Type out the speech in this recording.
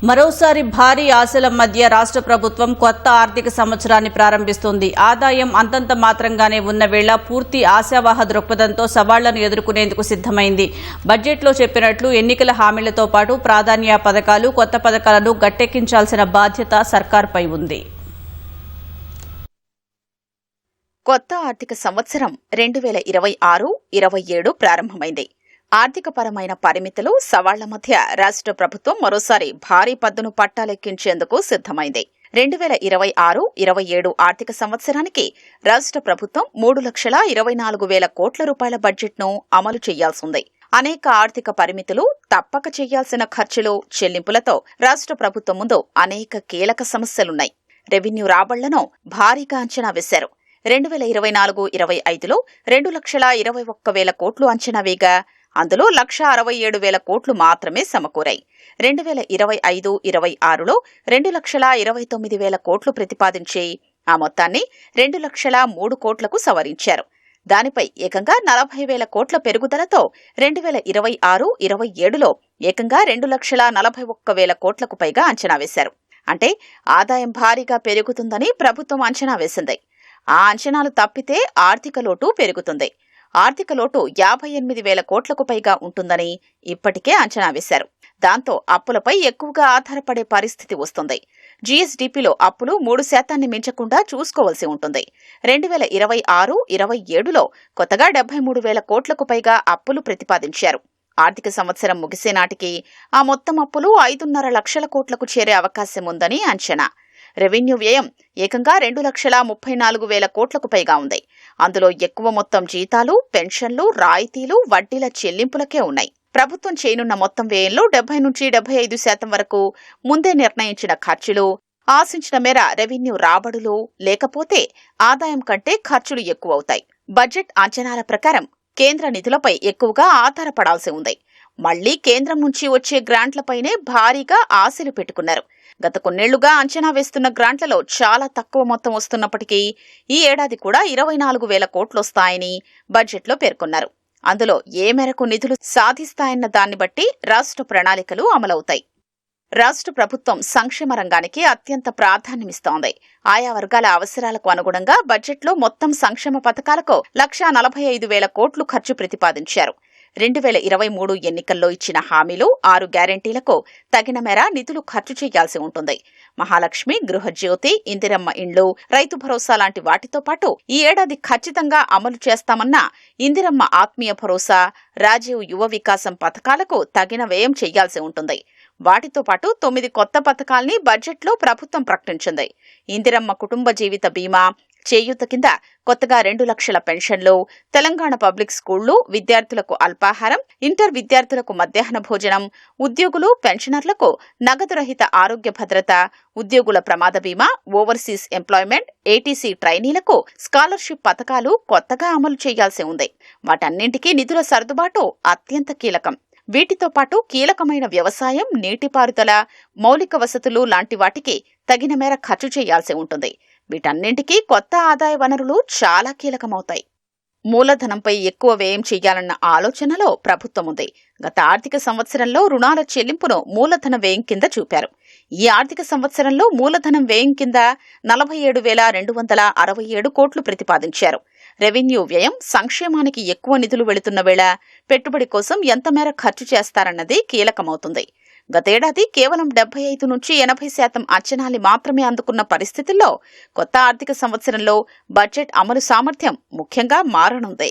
మరోసారి భారీ ఆశల మధ్య రాష్ట్ర ప్రభుత్వం కొత్త ఆర్థిక సంవత్సరాన్ని ప్రారంభిస్తోంది. ఆదాయం అంతంత మాత్రంగానే ఉన్న వేళ పూర్తి ఆశావాహ దృక్పథంతో సవాళ్లను ఎదుర్కొనేందుకు సిద్దమైంది. బడ్జెట్లో చెప్పినట్లు ఎన్నికల హామీలతో పాటు ప్రాధాన్య పథకాలు, కొత్త పథకాలను గట్టెక్కించాల్సిన బాధ్యత సర్కార్పై ఉంది. కొత్త ఆర్థిక సంవత్సరం 2026-27 ప్రారంభమైంది. ఆర్థికపరమైన పరిమితులు, సవాళ్ల మధ్య రాష్ట్ర ప్రభుత్వం మరోసారి భారీ పద్దును పట్టాలెక్కించేందుకు సిద్దమైంది. 2026-27 ఆర్థిక సంవత్సరానికి రాష్ట్ర ప్రభుత్వం 3,24,000 కోట్ల రూపాయల బడ్జెట్ను అమలు చేయాల్సింది. అనేక ఆర్థిక పరిమితులు, తప్పక చేయాల్సిన ఖర్చులు, చెల్లింపులతో రాష్ట్ర ప్రభుత్వం ముందు అనేక కీలక సమస్యలున్నాయి. రెవెన్యూ రాబళ్లను భారీగా అంచనా వేశారు. 2024-25లో 2,21,000 కోట్లు అంచనా వేగా అందులో 1,67,000 కోట్లు మాత్రమే సమకూరాయి. 2025-26లో 2,29,000 కోట్లు ప్రతిపాదించి ఆ మొత్తాన్ని 2,03,000 కోట్లకు సవరించారు. దానిపై ఏకంగా 40,000 కోట్ల పెరుగుదలతో 2026-27లో ఏకంగా 2,41,000 కోట్లకు పైగా అంచనా వేశారు. అంటే ఆదాయం భారీగా పెరుగుతుందని ప్రభుత్వం అంచనా వేసింది. ఆ అంచనాలు తప్పితే ఆర్థిక లోటు పెరుగుతుంది. ఆర్థిక లోటు 58,000 కోట్లకు పైగా ఉంటుందని ఇప్పటికే అంచనా వేశారు. దాంతో అప్పులపై ఎక్కువగా ఆధారపడే పరిస్థితి వస్తుంది. జీఎస్డీపీలో అప్పులు 3% మించకుండా చూసుకోవాల్సి ఉంటుంది. 2026-27లో కొత్తగా 73,000 కోట్లకు పైగా అప్పులు ప్రతిపాదించారు. ఆర్థిక సంవత్సరం ముగిసే నాటికి ఆ మొత్తం అప్పులు 5.5 లక్షల కోట్లకు చేరే అవకాశం ఉందని అంచనా. రెవెన్యూ వ్యయం ఏకంగా 2,34,000 కోట్లకు పైగా ఉంది. అందులో ఎక్కువ మొత్తం జీతాలు, పెన్షన్లు, రాయితీలు, వడ్డీల చెల్లింపులకే ఉన్నాయి. ప్రభుత్వం చేయనున్న మొత్తం వ్యయంలో 70-75% వరకు ముందే నిర్ణయించిన ఖర్చులు, ఆశించిన మేర రెవెన్యూ రాబడులు లేకపోతే ఆదాయం కంటే ఖర్చులు ఎక్కువవుతాయి. బడ్జెట్ అంచనాల ప్రకారం కేంద్ర నిధులపై ఎక్కువగా ఆధారపడాల్సి ఉంది. మళ్లీ కేంద్రం నుంచి వచ్చే గ్రాంట్లపైనే భారీగా ఆశలు పెట్టుకున్నారు. గత కొన్నేళ్లుగా అంచనా వేస్తున్న గ్రాంట్లలో చాలా తక్కువ మొత్తం వస్తున్నప్పటికీ ఈ ఏడాది కూడా 24,000 కోట్లొస్తాయని బడ్జెట్లో పేర్కొన్నారు. అందులో ఏ మేరకు నిధులు సాధిస్తాయన్న దాన్ని బట్టి రాష్ట్ర ప్రణాళికలు అమలవుతాయి. రాష్ట్ర ప్రభుత్వం సంక్షేమ రంగానికి అత్యంత ప్రాధాన్యమిస్తోంది. ఆయా వర్గాల అవసరాలకు అనుగుణంగా బడ్జెట్లో మొత్తం సంక్షేమ పథకాలకు 1,45,000 కోట్లు ఖర్చు ప్రతిపాదించారు. 2023 ఎన్నికల్లో ఇచ్చిన హామీలు, 6 గ్యారంటీలకు తగిన మేర నిధులు ఖర్చు చేయాల్సి ఉంటుంది. మహాలక్ష్మి, గృహజ్యోతి, ఇందిరమ్మ ఇండ్లు, రైతు భరోసా లాంటి వాటితో పాటు ఈ ఏడాది ఖచ్చితంగా అమలు చేస్తామన్న ఇందిరమ్మ ఆత్మీయ భరోసా, రాజీవ్ యువ వికాసం పథకాలకు తగిన వ్యయం చేయాల్సి ఉంటుంది. వాటితో పాటు 9 కొత్త పథకాల్ని బడ్జెట్లో ప్రభుత్వం ప్రకటించింది. ఇందిరమ్మ కుటుంబ జీవిత బీమా, చేయూత కింద కొత్తగా 2 లక్షల పెన్షన్లు, తెలంగాణ పబ్లిక్ స్కూళ్లు విద్యార్థులకు అల్పాహారం, ఇంటర్ విద్యార్థులకు మధ్యాహ్న భోజనం, ఉద్యోగులు, పెన్షనర్లకు నగదు రహిత ఆరోగ్య భద్రత, ఉద్యోగుల ప్రమాద బీమా, ఓవర్సీస్ ఎంప్లాయ్మెంట్, ఏటీసీ ట్రైనీలకు స్కాలర్షిప్ పథకాలు కొత్తగా అమలు చేయాల్సి ఉంది. వాటన్నింటికీ నిధుల సర్దుబాటు అత్యంత కీలకం. వీటితో పాటు కీలకమైన వ్యవసాయం, నీటిపారుదల, మౌలిక వసతులు లాంటి వాటికి తగిన మేర ఖర్చు చేయాల్సి ఉంటుంది. వీటన్నింటికీ కొత్త ఆదాయ వనరులు చాలా కీలకమవుతాయి. మూలధనంపై ఎక్కువ వ్యయం చేయాలన్న ఆలోచనలో ప్రభుత్వం ఉంది. గత ఆర్థిక సంవత్సరంలో రుణాల చెల్లింపును మూలధన వ్యయం కింద చూపారు. ఈ ఆర్థిక సంవత్సరంలో మూలధనం వ్యయం కింద 47,267 కోట్లు ప్రతిపాదించారు. రెవెన్యూ వ్యయం, సంక్షేమానికి ఎక్కువ నిధులు వెళుతున్న వేళ పెట్టుబడి కోసం ఎంత మేర ఖర్చు చేస్తారన్నది కీలకమవుతుంది. గతేడాది కేవలం 75-80% అంచనాల్ని మాత్రమే అందుకున్న పరిస్థితుల్లో కొత్త ఆర్థిక సంవత్సరంలో బడ్జెట్ అమలు సామర్థ్యం ముఖ్యంగా మారనుంది.